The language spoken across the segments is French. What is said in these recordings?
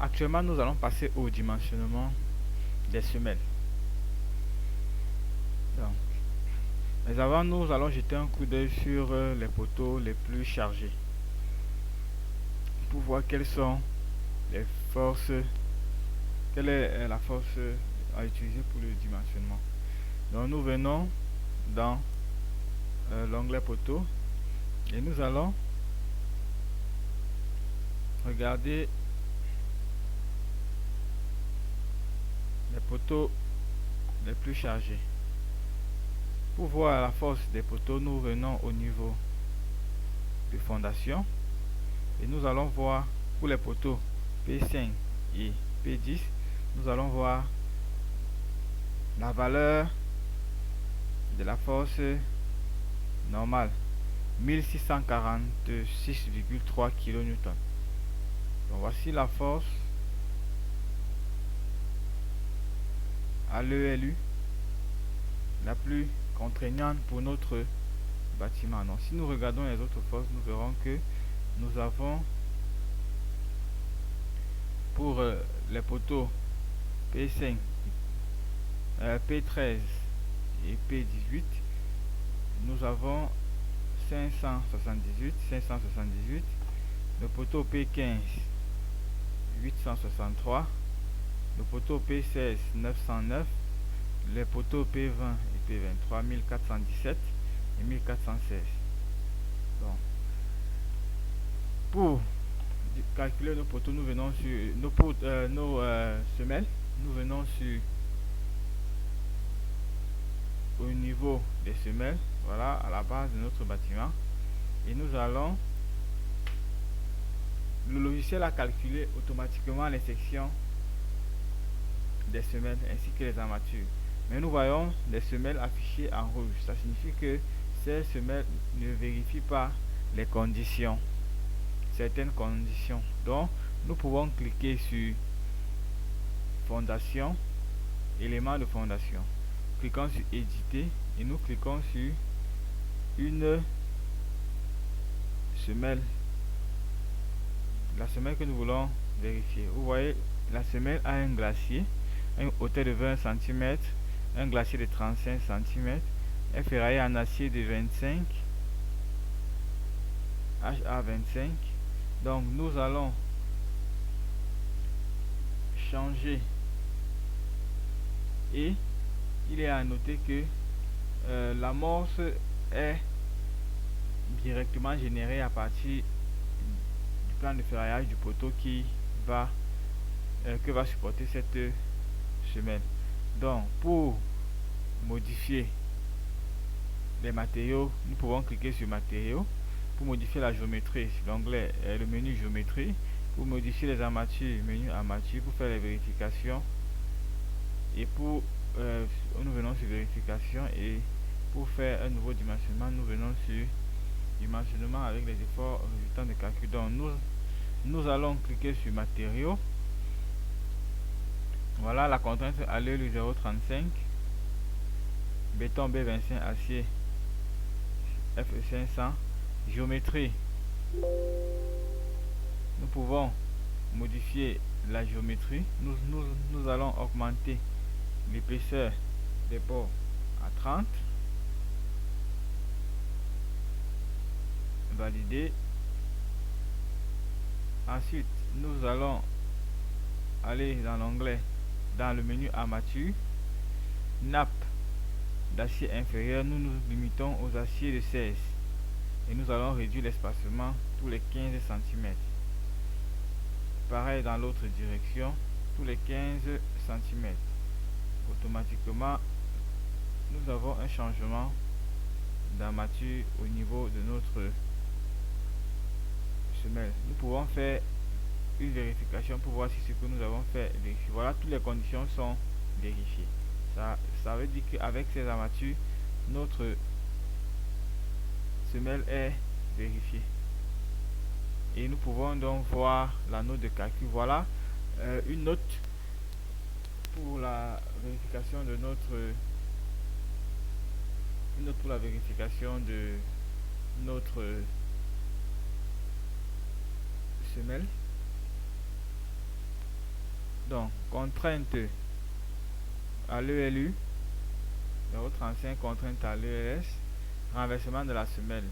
Actuellement, nous allons passer au dimensionnement des semelles. Donc, mais avant, nous allons jeter un coup d'œil sur les poteaux les plus chargés pour voir quelles sont les forces, quelle est la force à utiliser pour le dimensionnement. Donc, nous venons dans l'onglet poteau et nous allons regarder les poteaux les plus chargés. Pour voir la force des poteaux, nous venons au niveau de fondation et nous allons voir pour les poteaux P5 et P10, nous allons voir la valeur de la force normale 1646,3 kN. Donc voici la force à l'ELU la plus contraignante pour notre bâtiment. Donc si nous regardons les autres forces, nous verrons que nous avons pour les poteaux P5, P13 et P18, nous avons 578, le poteau P15 863, le poteau P16 909, les poteaux P20 et P23 1417 et 1416. Donc, pour calculer nos poteaux, nous venons sur nos semelles, nous venons sur au niveau des semelles, voilà, à la base de notre bâtiment, et nous allons, le logiciel a calculé automatiquement les sections des semelles ainsi que les armatures, mais nous voyons des semelles affichées en rouge. Ça signifie que ces semelles ne vérifient pas les conditions, certaines conditions. Donc nous pouvons cliquer sur fondation, éléments de fondation, cliquons sur éditer et nous cliquons sur une semelle, la semelle que nous voulons vérifier. Vous voyez, la semelle a un glacier, une hauteur de 20 cm, un glacier de 35 cm, un ferraille en acier de 25, HA25. Donc nous allons changer, et il est à noter que l'amorce est directement générée à partir du plan de ferraillage du poteau qui va que va supporter cette semelle. Donc pour modifier les matériaux, nous pouvons cliquer sur matériaux. Pour modifier la géométrie, l'onglet le menu géométrie. Pour modifier les armatures, menu armature. Pour faire les vérifications, et pour nous venons sur vérification, et pour faire un nouveau dimensionnement, nous venons sur dimensionnement avec les efforts résultant de calcul. Donc nous allons cliquer sur matériaux. Voilà la contrainte à l'ELU 035, béton B25 acier FE500, géométrie. Nous pouvons modifier la géométrie. Nous allons augmenter l'épaisseur des bords à 30. Valider. Ensuite, nous allons aller dans l'onglet, dans le menu armature, nappe d'acier inférieur. Nous nous limitons aux aciers de 16 et nous allons réduire l'espacement tous les 15 cm. Pareil dans l'autre direction, tous les 15 cm. Automatiquement, nous avons un changement d'armature au niveau de notre semelle. Nous pouvons faire une vérification pour voir si ce que nous avons fait vérifie. Voilà, toutes les conditions sont vérifiées. Ça veut dire qu'avec ces armatures, notre semelle est vérifiée. Et nous pouvons donc voir la note de calcul. Voilà une note pour la vérification de notre semelle. Donc, contrainte à l'ELU, 0,35, contrainte à l'ELS, renversement de la semelle.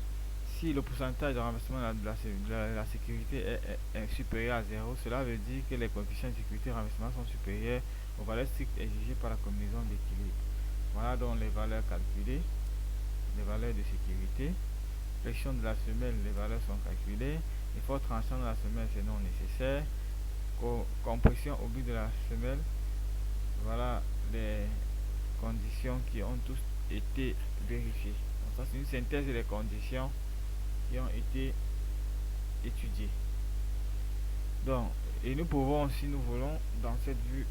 Si le pourcentage de renversement de la sécurité est supérieur à 0, cela veut dire que les coefficients de sécurité de renversement sont supérieurs aux valeurs strictes exigées par la combinaison d'équilibre. Voilà donc les valeurs calculées, les valeurs de sécurité. Flexion de la semelle, les valeurs sont calculées. Effort tranchant de la semelle, c'est non nécessaire. Compression au bout de la semelle, voilà les conditions qui ont tous été vérifiées. Donc ça, c'est une synthèse des conditions qui ont été étudiées. Donc, et nous pouvons, si nous voulons, dans cette vue,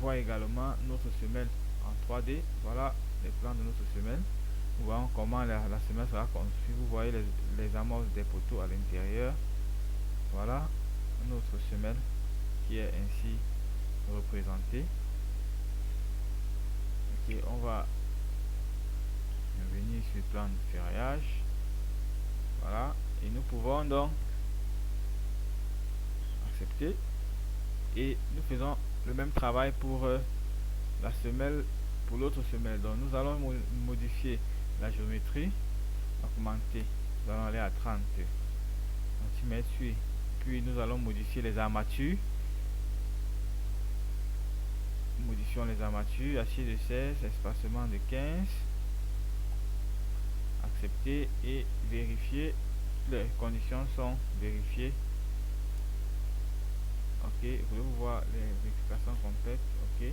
voir également notre semelle en 3D. Voilà les plans de notre semelle. Nous voyons comment la semelle sera construite. Vous voyez les amorces des poteaux à l'intérieur. Voilà notre semelle qui est ainsi représentée. Ok, on va venir sur le plan de ferraillage. Voilà, et nous pouvons donc accepter. Et nous faisons le même travail pour la semelle, pour l'autre semelle. Donc nous allons modifier la géométrie, augmenter. Nous allons aller à 30 cm, puis nous allons modifier les armatures. Modifions les armatures, acier de 16, espacement de 15. Accepter et vérifier. Les conditions sont vérifiées. Ok, voulez-vous voir les vérifications complètes? Ok.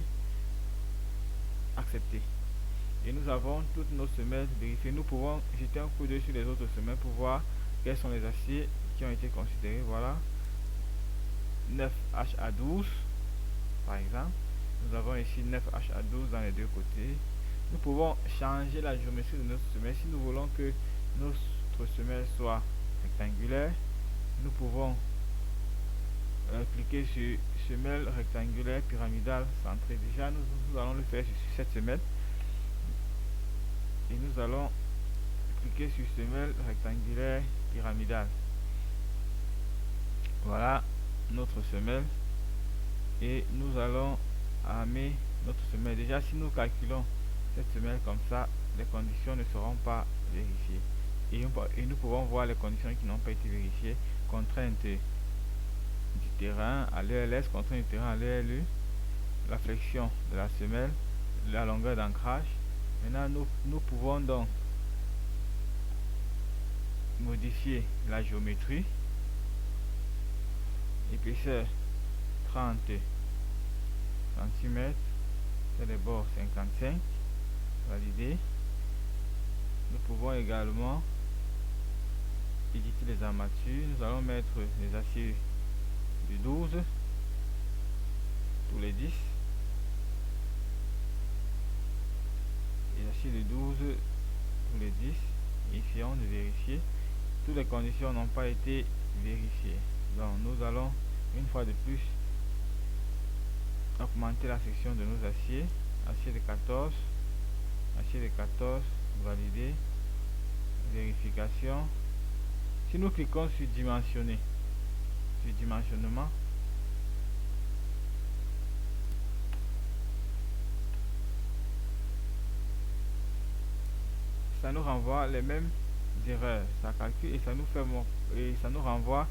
Accepter. Et nous avons toutes nos semelles vérifiées. Nous pouvons jeter un coup d'œil sur les autres semelles pour voir quels sont les aciers qui ont été considérés. Voilà. 9HA12 par exemple. Nous avons ici 9HA12 dans les deux côtés. Nous pouvons changer la géométrie de notre semelle. Si nous voulons que notre semelle soit rectangulaire, nous pouvons cliquer sur semelle rectangulaire pyramidale centrée. Déjà, nous allons le faire sur cette semelle. Et nous allons cliquer sur semelle rectangulaire pyramidale. Voilà notre semelle. Et nous allons armer notre semelle. Déjà, si nous calculons cette semelle comme ça, les conditions ne seront pas vérifiées. Et nous pouvons voir les conditions qui n'ont pas été vérifiées. Contrainte du terrain à l'ELS, contrainte du terrain à l'ELU, la flexion de la semelle, la longueur d'ancrage. Maintenant, nous pouvons donc modifier la géométrie. Épaisseur 30 cm, sur les bords 55, valider. Nous pouvons également éditer les armatures. Nous allons mettre les aciers du 12 tous les 10, les aciers du 12 tous les 10. Essayons de vérifier. Toutes les conditions n'ont pas été vérifiées. Donc nous allons une fois de plus augmenter la section de nos aciers. Acier de 14, acier de 14, valider, vérification. Si nous cliquons sur dimensionner, sur dimensionnement, ça nous renvoie les mêmes erreurs. Ça calcule et ça nous fait et ça nous renvoie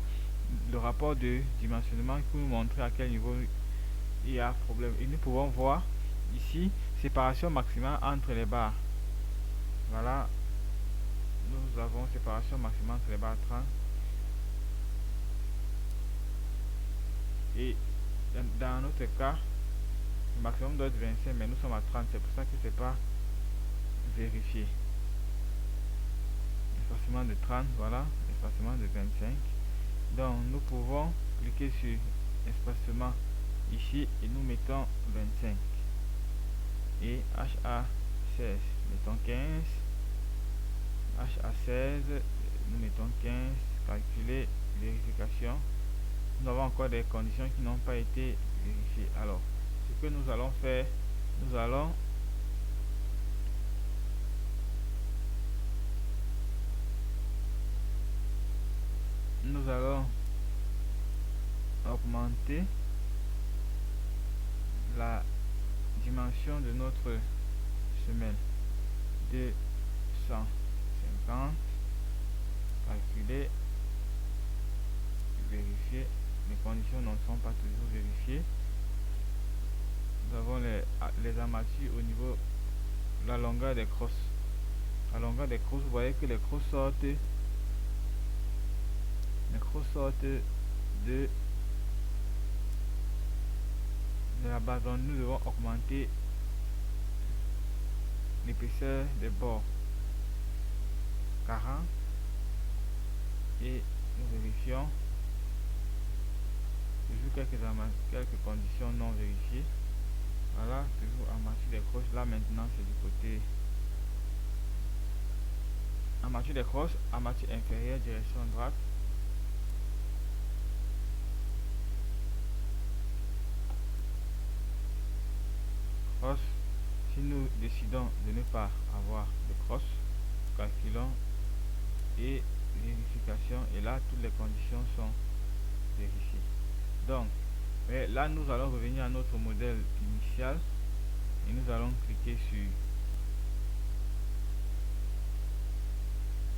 le rapport de dimensionnement pour nous montrer à quel niveau il y a problème. Et nous pouvons voir ici séparation maximale entre les barres. Voilà, nous avons séparation maximale entre les barres 30 et dans notre cas le maximum doit être 25, mais nous sommes à 30. C'est pour ça que c'est pas vérifié. Espacement de 30, voilà, espacement de 25. Donc nous pouvons cliquer sur espacement ici et nous mettons 25. Et HA16, mettons 15. HA16, nous mettons 15. Calculer, vérification. Nous avons encore des conditions qui n'ont pas été vérifiées. Alors, ce que nous allons faire, nous allons augmenter la dimension de notre semelle. 250. Calculer, vérifier. Les conditions ne sont pas toujours vérifiées. Nous avons les armatures au niveau de la longueur des crosses. La longueur des crosses, vous voyez que les crosses sortent de la base. Donc nous devons augmenter l'épaisseur des bords 40 et nous vérifions toujours quelques conditions non vérifiées. Voilà, toujours armature des crosses. Là maintenant c'est du côté armature des crosses, armature inférieure, direction droite. Crosse, si nous décidons de ne pas avoir de crosse, calculons et vérification, et là toutes les conditions sont vérifiées. Donc mais là nous allons revenir à notre modèle initial et nous allons cliquer sur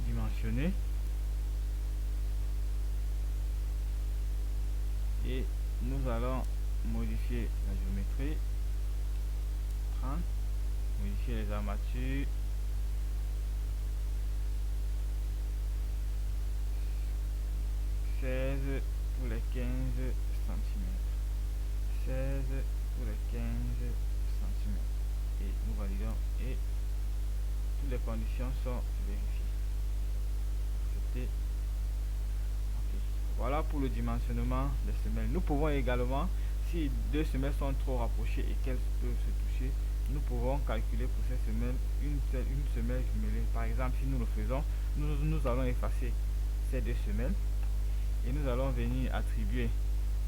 dimensionner et nous allons modifier la géométrie 30, modifier les armatures 16 pour les 15 cm, 16 pour les 15 cm, et nous validons et toutes les conditions sont vérifiées. Accepter. Okay. Voilà pour le dimensionnement des semelles. Nous pouvons également, si deux semelles sont trop rapprochées et qu'elles peuvent se toucher, nous pouvons calculer pour ces semelles une semelle jumelée. Par exemple, si nous le faisons, nous allons effacer ces deux semelles et nous allons venir attribuer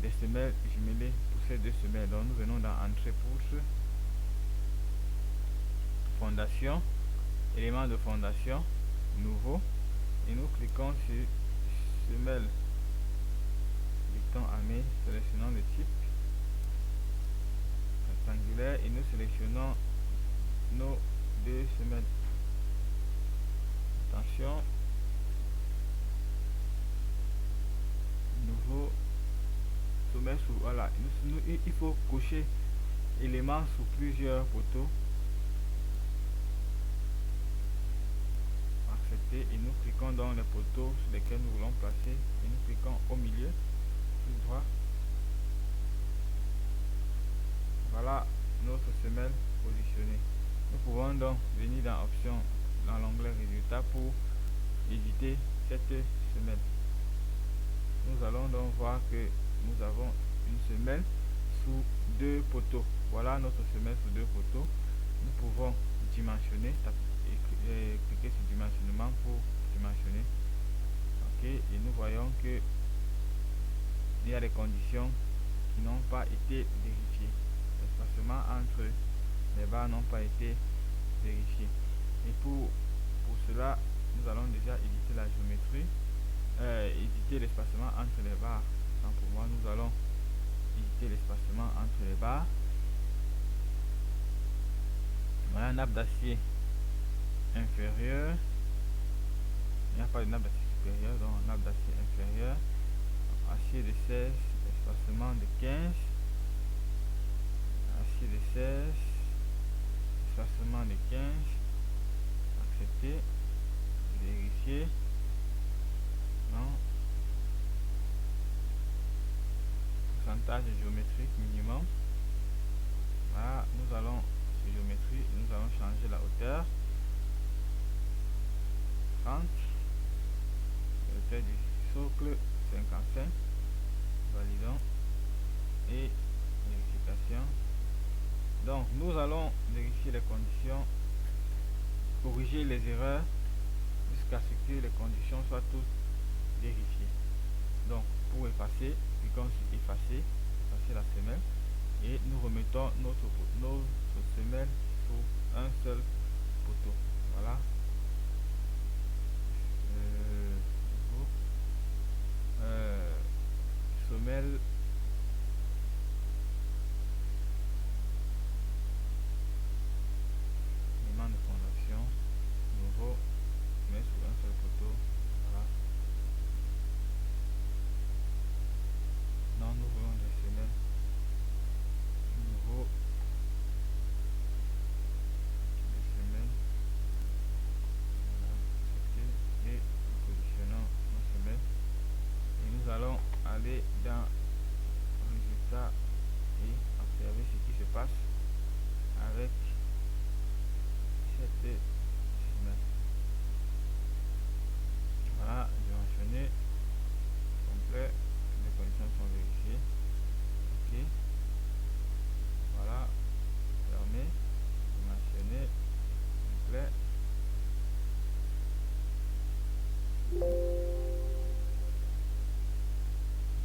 des semelles jumelées pour ces deux semelles. Donc nous venons dans entrée poutre, fondation, élément de fondation, nouveau, et nous cliquons sur semelle dicton armé, sélectionnons le type rectangulaire et nous sélectionnons nos deux semelles. Attention, nouveau sommet sous, voilà, il faut cocher éléments sous plusieurs poteaux. Accepter et nous cliquons dans les poteaux sur lesquels nous voulons placer et nous cliquons au milieu, tout droit. Voilà notre semelle positionnée. Nous pouvons donc venir dans option dans l'onglet résultat pour éditer cette semelle. Nous allons donc voir que nous avons une semelle sous deux poteaux. Voilà notre semelle sous deux poteaux. Nous pouvons dimensionner et cliquer sur dimensionnement pour dimensionner. Ok, et nous voyons que il y a des conditions qui n'ont pas été vérifiées. L'espacement entre les barres n'ont pas été vérifiés. Et pour cela, nous allons déjà éditer la géométrie, éditer l'espacement entre les barres. Donc pour moi, nous allons éditer l'espacement entre les barres. Voilà, nappe d'acier inférieure. Il n'y a pas de nappe d'acier supérieure, donc nappe d'acier inférieure. Acier de 16, espacement de 15. Acier de 16, espacement de 15. Accepter, vérifier. Non. Pourcentage géométrique minimum. Voilà, nous allons sur géométrie, nous allons changer la hauteur. 30. La hauteur du socle 55. Validons et vérification. Donc nous allons vérifier les conditions, corriger les erreurs jusqu'à ce que les conditions soient toutes vérifiées. Donc pour effacer, cliquons sur effacer, effacer la semelle et nous remettons notre semelle sur un seul poteau. Voilà. Semelle aller dans résultat et observer ce qui se passe avec cette semelle. Voilà, j'ai mentionné complet, les conditions sont vérifiées. Ok, voilà, fermé, mentionné complet.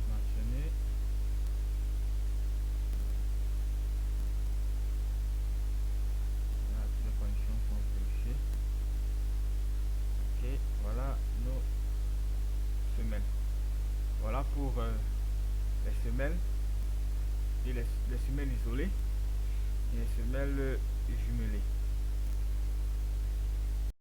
Mentionné. Voilà, toutes les conditions sont vérifiées. Ok, voilà nos semelles. Voilà pour les semelles et les semelles isolées et les semelles jumelées.